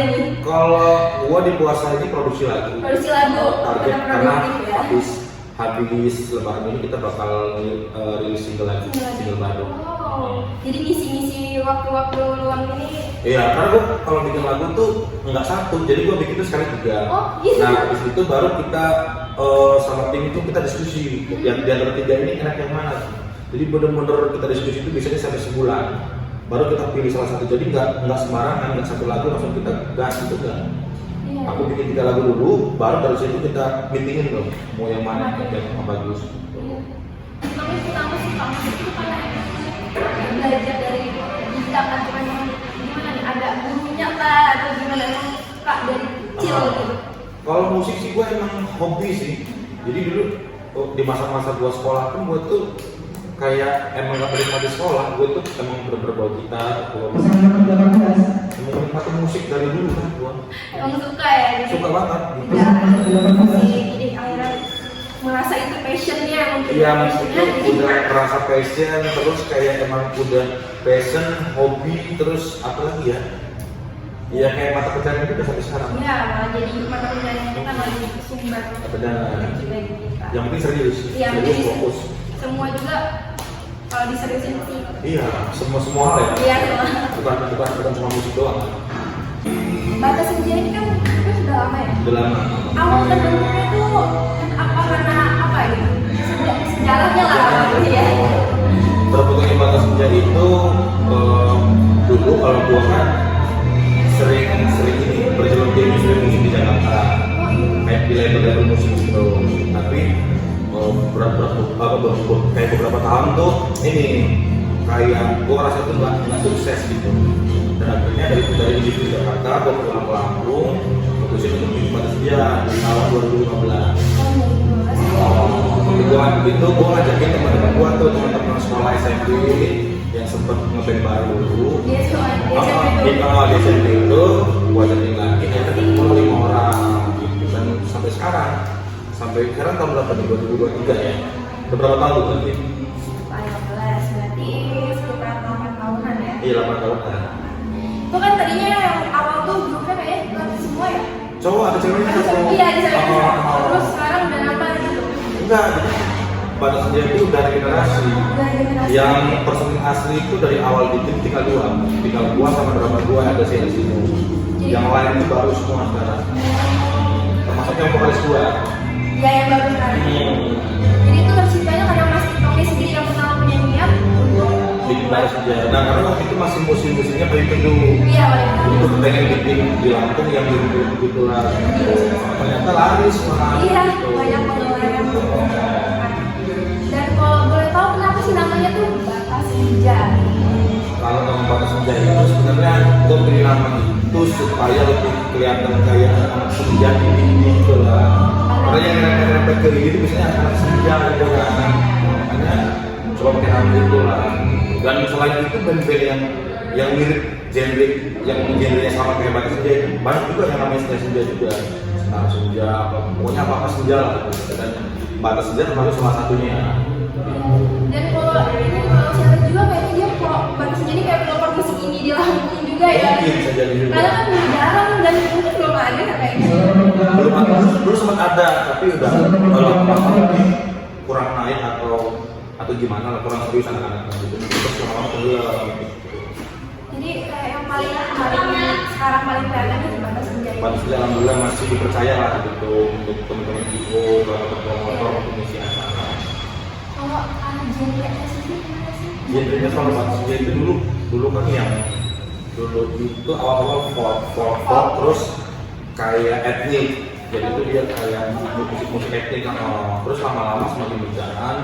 nih? Kalau gua di puasa ini produksi lagu. Produksi lagu. Target karena Ya. habis lebaran ini kita bakal rilis single lagi, single baru. Oh, jadi ngisi-ngisi waktu-waktu luang ini. Iya, karena gua kalau bikin lagu tuh nggak satu, jadi gua bikin itu sekali 3. Oh, gitu. Nah, habis itu baru kita sama tim itu kita diskusi yang di antara 3 ini enak yang mana. Jadi bener-bener kita diskusi itu biasanya sampai sebulan. Baru kita pilih salah satu. Jadi nggak sembarangan, nggak satu lagu langsung kita gas gitu kan. Iya. Aku bikin 3 lagu dulu, baru dari situ kita meetingin loh mau yang mana yang bagus. Iya. Tapi pertama suka musik itu karena belajar dari kita kan cuman gimana nih ada gurunya lah atau gimana emang suka dari kecil gitu. Kalau musik sih gue emang hobi sih. Jadi dulu di masa-masa gue sekolah pun gue tuh kayak emang gak menikmati sekolah. Gue tuh emang bener-bener bawa gitar, emang menikmati musik dari dulu kan gue. Emang suka ya jadi Suka banget gitu. ya musik jadi akhirnya merasa itu passionnya mungkin. Iya, maksudnya udah merasa passion, terus kayak emang udah passion, hobi, terus apa lagi ya? Iya kayak mata pencarian itu udah sampai sekarang. Iya, malah jadi mata pencarian kita malah jadi sumber Benar. rezeki bagi kita. Yang penting serius, Iya, serius jadi fokus. semua juga kalau diseriusin sih. Iya, semua hal ya. Iya, semua. Bukan cuma musik doang. Batas Senja ini kan sudah lama ya. Udah lama. Awal terbentuknya tuh apa karena apa gitu? Sejarahnya lah gitu ya. Terbentuknya Batas Senja itu dulu kalau gua kan sering ini berjalan di industri musik di Jakarta, kayak di label musik gitu. Tapi kayak beberapa tahun tuh ini kayak gua ngerasa tuh nggak sukses gitu. Dan akhirnya dari industri Jakarta gua pulang ke Lampung, mutusin untuk bikin Batas Senja di tahun 2015. Gua ngajakin teman-teman gua tuh teman-teman sekolah SMP yang sempat ngeband baru dulu. Dia cuma Di SMP itu gua ajakin lagi, ternyata ketemu 5 orang gitu. Dan sampai sekarang tahun berapa nih? 2023 ya. Udah berapa tahun tuh berarti? 15 berarti sekitar 8 tahunan ya. Iya 8 tahun kan. Itu kan tadinya yang awal tuh grupnya kayaknya laki semua ya. Cowok ada ceweknya kan? Iya, ada ceweknya. Terus sekarang udah nambah gitu. Enggak, jadi Batas Senja itu dari generasi. Yang personil asli itu dari awal bikin tinggal gua sama drummer gua ada di sini. Yang lain itu baru semua sekarang. Termasuk yang vokalis gua. Ya yang baru kan. Jadi itu terciptanya karena Mas Toke sendiri yang pertama penyanyian. Bikin Batas Senja. Nah karena waktu itu masih musim-musimnya paling teduh. Iya, paling Itu pengen bikin di Lampung yang gitu lah. Ternyata laris malah. iya, gitu. banyak penggemar yang dan kalau boleh tahu kenapa sih namanya tuh Batas Senja? Kalau nama Batas Senja itu sebenarnya gue pilih nama itu supaya lebih kelihatan kayak anak senja gitu lah. Karena yang ngerempet ke gitu biasanya anak senja gitu kan. Makanya coba pakai nama itu lah. Dan selain itu band-band yang mirip genre yang genrenya sama kayak Batas Senja itu banyak juga yang namanya senja juga. Senar senja, pokoknya apa senja lah. Dan Batas Senja termasuk salah satunya. Dan kalau siapa juga kayaknya dia kalau Batas Senja ini kayak pelopor musik ini di Lampung juga ya. Mungkin bisa jadi juga. Karena kan jarang dan mungkin belum ada kayaknya. Belum ada, dulu sempat ada, tapi udah kalau kurang naik atau gimana lah, kurang serius anak-anak gitu. Terus lama-lama tenggelam gitu. Jadi kayak yang paling sekarang paling kelihatan itu Batas Senja. Batas Senja alhamdulillah masih dipercaya lah gitu untuk teman-teman IO, promotor, untuk misi acara. Kalau genre-nya sendiri gimana sih? Genrenya kalau Batas Senja itu dulu kan yang dulu itu awal-awal folk terus kayak etnik. Jadi itu dia kayak musik etnik kan. Terus lama-lama semakin berjalan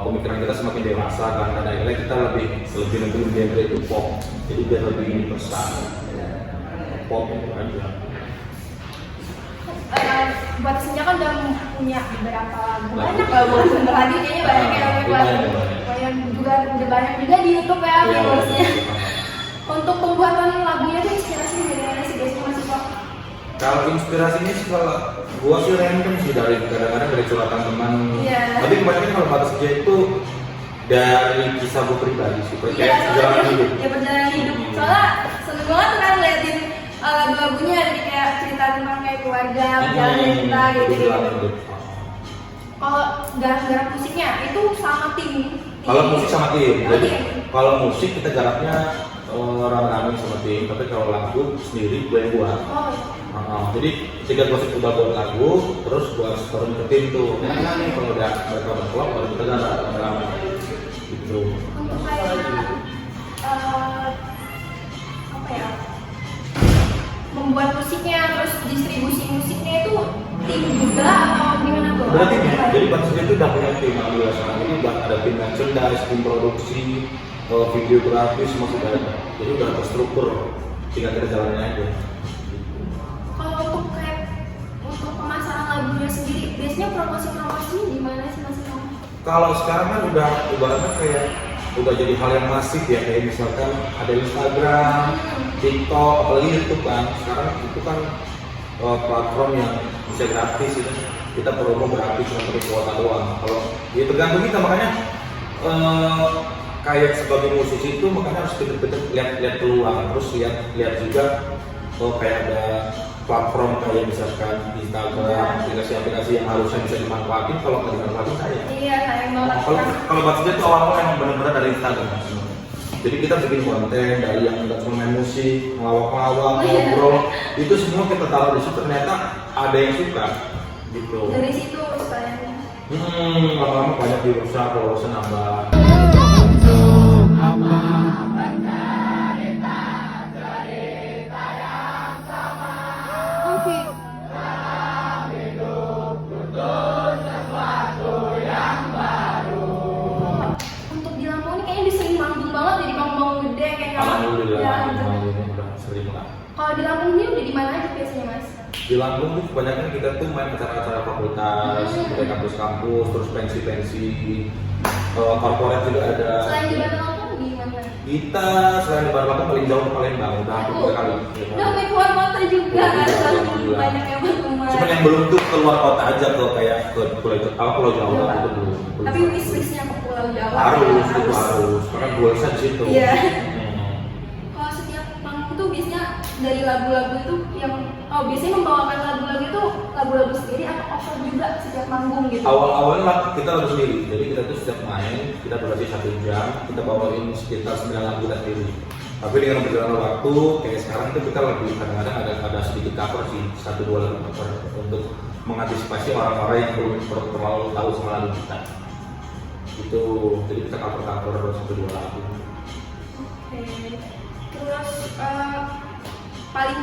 pemikiran kita semakin dewasa kan, dan akhirnya kita lebih genre itu pop, jadi biar lebih universal pop itu aja. Batas Senja kan udah punya beberapa lagu banyak lah buat sebentar lagi kayaknya banyak yang banyak juga udah banyak juga di YouTube ya viewersnya. Untuk pembuatan lagunya tuh inspirasi dari mana sih guys Mas Iko? Kalau inspirasinya sih kalau gua sih random sih dari kadang-kadang dari curhatan teman. Iya. Tapi kebanyakan kalau Batas Senja itu dari kisah gua pribadi sih, kayak perjalanan hidup. Ya perjalanan hidup. Soalnya seneng banget kan liatin lagu-lagunya jadi kayak cerita tentang kayak keluarga, perjalanan kita gitu. Kalau garap-garap musiknya itu sama tim. Kalau musik sama tim. Oh, Jadi tim. kalau musik kita garapnya rame-rame sama tim, tapi kalau lagu sendiri gue yang buat. Jadi ketika gue udah buat lagu, terus gue turun ke tim tuh. Nah nih kalau udah mereka berkelop, baru kita garap rame-rame. Gitu. Untuk kayak apa ya? Membuat musiknya terus distribusi musiknya itu tim juga atau gimana tuh? Berarti jadi Batas itu udah punya tim alhamdulillah sekarang ini udah ada tim merchandise, tim produksi, videografi semua sudah ada. Jadi udah terstruktur, tinggal kita jalanin aja. Kalau untuk kayak untuk pemasaran lagunya sendiri, biasanya promosi-promosinya gimana sih Mas? Kalau sekarang kan udah ibaratnya kayak udah jadi hal yang masif ya, kayak misalkan ada Instagram, TikTok, apalagi YouTube kan. Sekarang itu kan platform yang bisa gratis itu. Kita promo gratis cuma pakai kuota doang. Kalau ya tergantung kita, makanya kayak sebagai musisi itu makanya harus betul-betul lihat peluang, terus lihat juga kayak ada platform kayak misalkan Instagram, aplikasi-aplikasi yang harusnya bisa dimanfaatin, kalau nggak dimanfaatin saya. Iya, sayang banget. Kalau Batas itu awal-awal yang benar-benar dari Instagram. Jadi kita bikin konten dari yang nggak cuma main musik, ngelawak-ngelawak, ngobrol, itu semua kita taruh di situ, ternyata ada yang suka, gitu. Dari situ sayangnya. Lama-lama banyak viewersa, followersnya nambah. Oke. Untuk di Lampung ini kayaknya disering manggung banget jadi panggung gede kayak Alhamdulillah, ya, alhamdulillah udah sering lah. Kalau di Lampung ini udah di mana aja biasanya Mas? Di Lampung tuh kebanyakan kita tuh main acara-acara fakultas, dari kampus-kampus, terus pensi-pensi, korporat juga ada. Selain di Bandung Lampung di mana? Kita selain di Bandung paling jauh ke Palembang, udah hampir 3 kali. Udah sampai keluar kota juga kan, Alhamdulillah. banyak yang berteman. Cuman yang belum tuh keluar kota aja ke kayak ke Pulau Jawa itu belum. Tapi wish-wishnya ke Pulau Jawa Harus, itu harus, karena goalsnya di situ. Iya. Kalau setiap panggung tuh biasanya dari lagu-lagu itu yang biasanya membawakan lagu-lagu itu lagu-lagu sendiri atau cover juga setiap manggung gitu. Awal-awalnya lah kita lagu sendiri, jadi kita tuh setiap main kita durasi 1 jam, kita bawain sekitar 9 lagu kita sendiri. Tapi dengan berjalannya waktu, kayak sekarang itu kita lebih kadang-kadang ada sedikit cover sih, 1-2 lagu cover untuk mengantisipasi orang-orang yang belum terlalu tahu sama lagu kita. Itu, jadi kita cover 1-2 lagu. Oke. Terus paling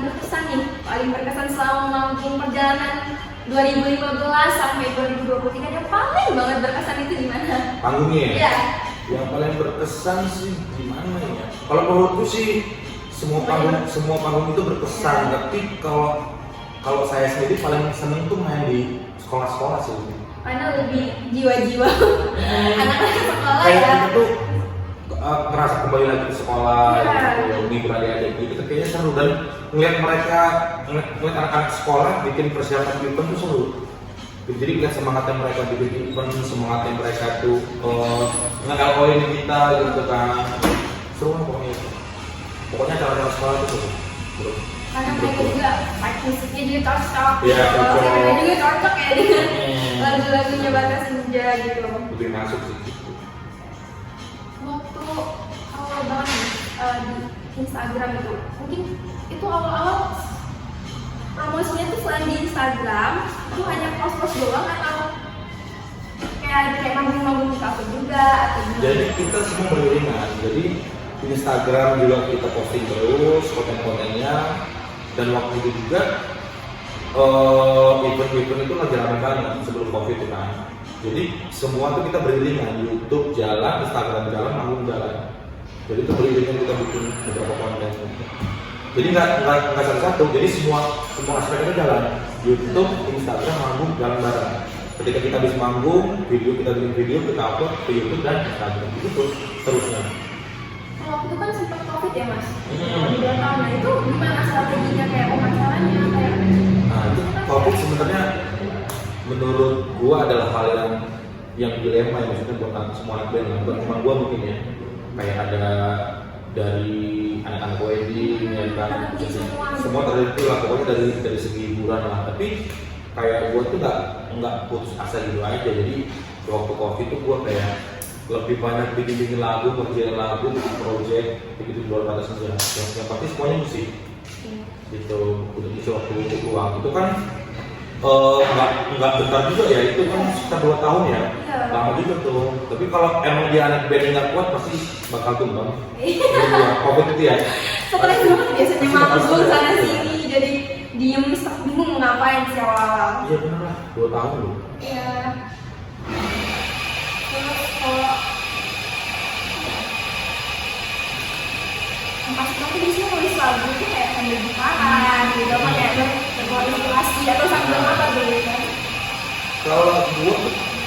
berkesan selama manggung perjalanan 2015 sampai 2023 yang paling banget berkesan itu di mana? Panggungnya ya? Iya. Yang paling berkesan sih gimana ya? Kalau menurutku sih semua panggung itu berkesan, tapi kalau saya sendiri paling seneng tuh main di sekolah-sekolah sih. Karena lebih jiwa-jiwa anak-anak sekolah Kayak ya. kita tuh ngerasa kembali lagi ke sekolah, Iya. gitu, ngibur adik-adik gitu, kayaknya seru, dan ngeliat anak-anak sekolah bikin persiapan event tuh seru. Jadi lihat semangatnya mereka bikin event, semangatnya mereka tuh nge-LO-in kita gitu kan, seru lah pokoknya. Pokoknya acara-acara sekolah itu seru. Karena mereka juga musiknya juga cocok. Iya, cocok. Mereka juga cocok ya dengan lagu-lagunya Batas Senja gitu. Lebih masuk sih. Waktu awal banget di Instagram itu, mungkin itu awal-awal promosinya tuh selain di Instagram itu hanya post-post doang atau kayak manggung-manggung di kafe juga atau gimana? Jadi kita semua beriringan. Jadi di Instagram juga kita posting terus konten-kontennya, dan waktu itu juga event-event itu lagi ramai banget sebelum COVID itu kan. Jadi semua tuh kita beriringan, YouTube jalan, Instagram jalan, manggung jalan. Jadi itu beriringan, kita bikin beberapa konten. Jadi nggak satu-satu. Jadi semua aspek itu jalan. YouTube, Instagram, manggung jalan bareng. Ketika kita habis manggung, kita bikin video, kita upload ke YouTube dan Instagram. Itu terusnya. Waktu itu kan sempat COVID ya Mas, 2 tahun. Nah itu gimana strateginya kayak pemasarannya kayak? Nah itu COVID sebenarnya menurut gua adalah hal yang dilema ya, maksudnya buat semua anak band, bukan cuma gua mungkin ya. Kayak ada dari anak-anak wedding ya kan, semua tertentu lah pokoknya dari segi hiburan lah. Tapi kayak gue tuh nggak putus asa gitu aja. Jadi waktu COVID tuh gue kayak lebih banyak bikin lagu, kerjain lagu, bikin project begitu di luar batas senja. Yang pasti semuanya musik gitu. Udah isi waktu uang itu kan nggak bentar juga ya, itu kan sekitar 2 tahun ya, lama juga tuh. Tapi kalau emang dia anak band nggak kuat pasti bakal tumbang. Iya, COVID itu ya. Setelah itu biasanya manggung sana sini, jadi diem bingung mau ngapain sih awal-awal. Iya benar lah, 2 tahun loh. Iya. Terus kalau pas di sini nulis lagu itu kayak sambil bukaan gitu, apa kayak berbuat inspirasi atau sambil apa gitu kan? Kalau gue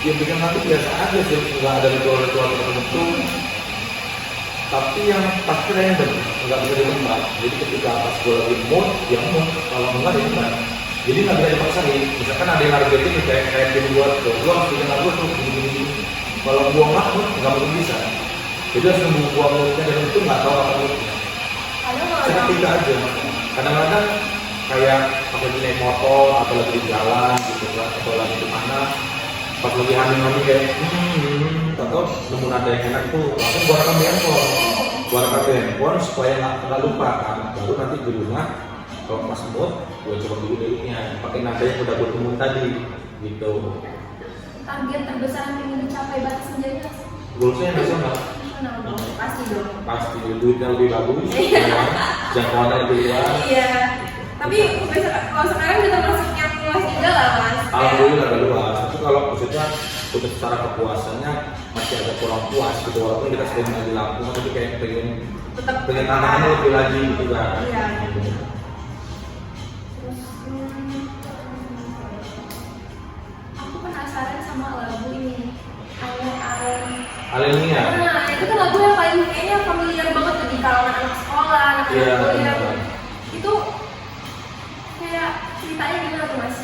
ya bikin lagu biasa aja sih, nggak ada ritual-ritual tertentu. Tapi yang pasti random, nggak bisa ditebak. Jadi ketika pas gue lagi mood, ya mood. Kalau enggak ya enggak. Jadi nggak bisa dipaksain. Misalkan ada yang nargetin kayak tim gue tuh, lo harus bikin lagu tuh gini-gini. Kalau gue nggak mungkin bisa. Jadi harus nunggu gue moodnya, dan itu nggak tahu apa moodnya. Seketika aja. Kadang-kadang kayak pakai naik motor atau lagi di jalan gitu kan, atau lagi di mana, pas lagi hamil kayak atau nemu nada yang enak tuh, langsung gua rekam di handphone supaya nggak lupa kan. Baru nanti di rumah kalau pas mood gua coba dulu liriknya pakai nada yang udah gua temuin tadi gitu. Target terbesar yang ingin dicapai batas senjanya? Goalsnya nasional. Pasti dong. Pasti duitnya lebih bagus, ya. Jangkauannya lebih luas. Iya. Tapi kalau sekarang kita masuk yang luas juga lah mas. Alhamdulillah agak luas. Tapi kalau maksudnya untuk secara kepuasannya masih agak kurang puas gitu. Walaupun kita sering lagi Lampung, tapi kayak pengen tantangannya lebih lagi gitu kan. Iya. Terus aku penasaran sama lagu ini. Alenia. Nah, itu kan lagu yang paling kayaknya familiar banget tuh di kalangan anak sekolah, anak kuliah. Itu kayak ceritanya gimana tuh mas?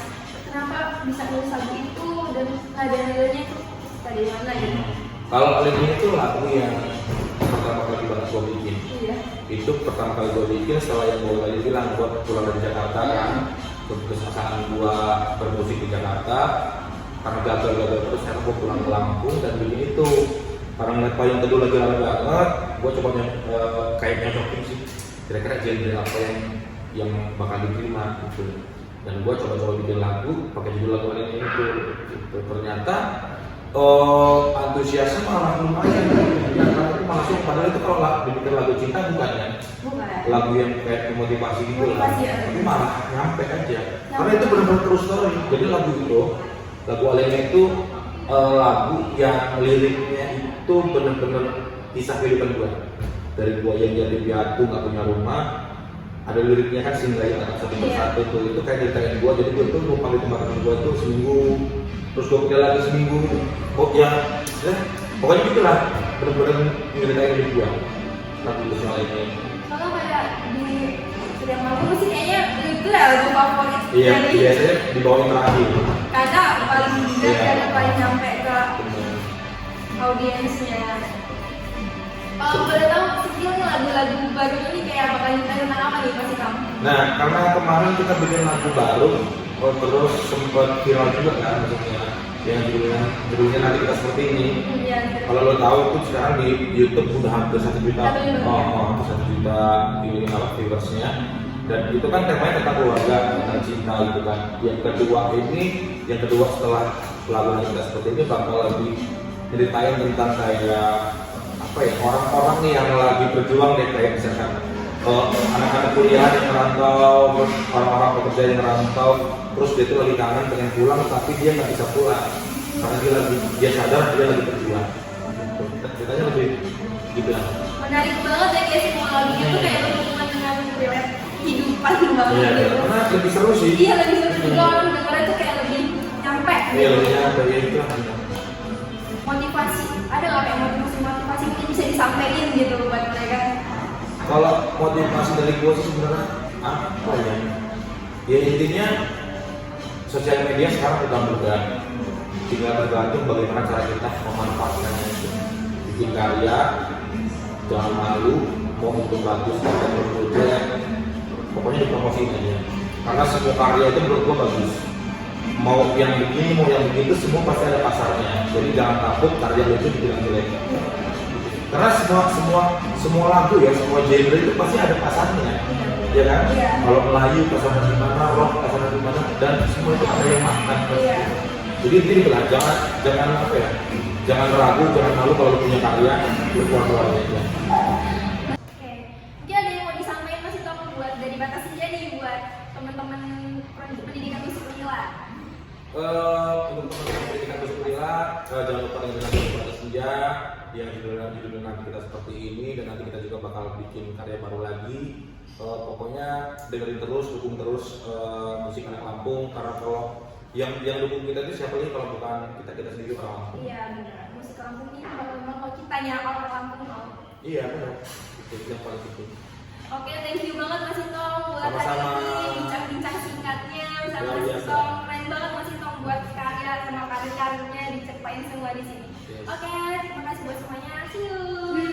Kenapa bisa nulis lagu itu dan nada-nadanya itu dari mana gitu? Kalau Alenia itu lagu yang pertama kali banget gue bikin. Iya. Itu pertama kali gue bikin setelah yang gue tadi bilang gue pulang dari Jakarta kan. Kesusahan gue bermusik di Jakarta. Karena gagal terus saya gue pulang ke Lampung dan bikin itu. Karena ngeliat payung teduh lagi rame banget, gue coba kayak nyocokin sih kira-kira genre apa yang bakal diterima gitu. Dan gue coba bikin lagu pakai judul lagu ini itu gitu. Ternyata antusiasnya malah lumayan. Karena itu langsung, padahal itu kalau dibikin lagu cinta bukan ya? Bukan. Lagu yang kayak memotivasi gitu lah. Tapi malah nyampe aja. Karena itu benar-benar true story. Jadi lagu Alenia itu lagu yang liriknya itu benar-benar kisah kehidupan gue. Dari gue yang jadi piatu nggak punya rumah, ada liriknya kan singgah anak satu persatu tuh, itu kayak ceritain gue. Jadi gue tuh numpang di tempat teman gue tuh seminggu, terus gue pindah lagi seminggu. Pokoknya gitulah, benar-benar ceritain hidup gue. Lagu Alenia. Kalau kayak di sedang lagu sih kayaknya itu ya lagu favorit. Iya, biasanya dibawain terakhir. Karena paling mudah dan paling nyampe ke audiensnya. Kalau boleh tahu skillnya lagu-lagu baru ini kayak bakal tentang apa nih pasti kamu? Nah, karena kemarin kita bikin lagu baru, terus sempat viral juga kan maksudnya, yang judulnya nanti kita seperti ini. Iya. Kalau lo tahu tuh sekarang di YouTube udah hampir 1 juta, hampir 1 juta viewersnya. Dan itu kan temanya tentang keluarga, tentang cinta gitu kan. Yang kedua setelah lagu nanti kita seperti ini bakal lagi ceritain tentang kayak apa ya, orang-orang nih yang lagi berjuang deh, kayak misalkan anak-anak kuliah yang merantau, orang-orang pekerja yang merantau, terus dia tuh lagi kangen pengen pulang tapi dia nggak bisa pulang karena dia sadar dia lagi berjuang. Ceritanya lebih gitu ya. Menarik banget ya kayak semua lagunya tuh kayak berhubungan dengan relate kehidupan banget gitu. Karena lebih seru sih. Iya, lebih seru juga, orang dengarnya tuh kayak lebih nyampe. Iya, lebih nyampe ya itu lah. Motivasi, ada nggak kayak motivasi mungkin bisa disampaikan gitu buat mereka? Kalau motivasi dari gue sih sebenarnya apa ya? Ya intinya sosial media sekarang udah mudah. Tinggal tergantung bagaimana cara kita memanfaatkannya itu. Bikin karya, jangan malu, mau itu bagus dan menurut jelek, pokoknya dipromosiin aja. Karena semua karya itu menurut gua bagus. Mau yang begini, mau yang begitu, semua pasti ada pasarnya. Jadi jangan takut karya lu itu dibilang jelek. Karena semua lagu ya, semua genre itu pasti ada pasarnya, ya kan? Kalau Melayu pasarnya di mana, rock pasarnya di mana, dan semua itu ada yang makan. Jadi ini lah, jangan apa ya, jangan ragu, jangan malu kalau lu punya karya, lu keluar aja. Oke, mungkin ada yang mau disampaikan Mas Ito buat dari Batas Senja nih buat teman-teman pendidikan musik Unila. Untuk teman-teman pendidikan musik Unila, jangan lupa dengerin lagu Batas Senja yang judulnya nanti kita seperti ini, dan nanti kita juga bakal bikin karya baru lagi. Pokoknya dengerin terus, dukung terus musik anak Lampung, karena kalau yang dukung kita itu siapa lagi kalau bukan kita sendiri orang Lampung. Iya benar, musik Lampung ini kalau kitanya orang Lampung mau. Iya benar, itu yang paling penting. Oke, thank you banget Mas Ito buat Sama-sama. hari ini bincang-bincang singkatnya bersama Mas Ito. Keren banget Mas Ito buat karya sama karir-karirnya dicepain semua di sini. Yes. Oke, terima kasih buat semuanya. See you.